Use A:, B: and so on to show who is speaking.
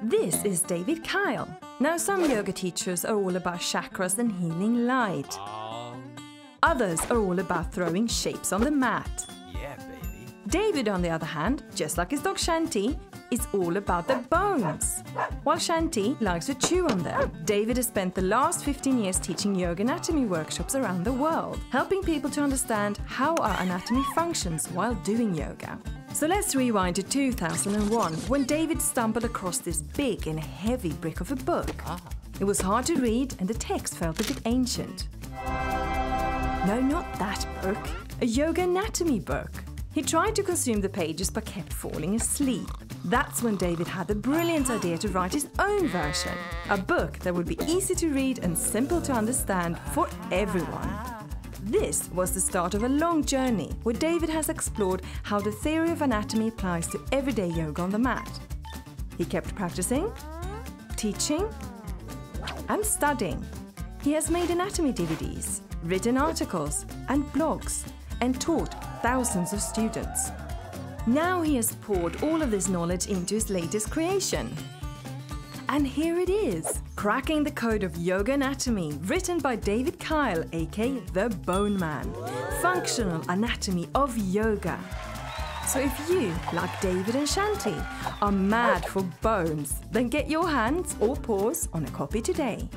A: This is David Kyle. Now, some yoga teachers are all about chakras and healing light. Others are all about throwing shapes on the mat.
B: Yeah, baby.
A: David, on the other hand, just like his dog Shanti, is all about the bones. While Shanti likes to chew on them, David has spent the last 15 years teaching yoga anatomy workshops around the world, helping people to understand how our anatomy functions while doing yoga. So let's rewind to 2001, when David stumbled across this big and heavy brick of a book. It was hard to read and the text felt a bit ancient. No, not that book. A yoga anatomy book. He tried to consume the pages but kept falling asleep. That's when David had the brilliant idea to write his own version. A book that would be easy to read and simple to understand for everyone. This was the start of a long journey where David has explored how the theory of anatomy applies to everyday yoga on the mat. He kept practicing, teaching, and studying. He has made anatomy DVDs, written articles and blogs, and taught thousands of students. Now he has poured all of this knowledge into his latest creation. And here it is, Cracking the Code of Yoga Anatomy, written by David Kyle, aka The Bone Man. Functional anatomy of yoga. So if you, like David and Shanti, are mad for bones, then get your hands or paws on a copy today.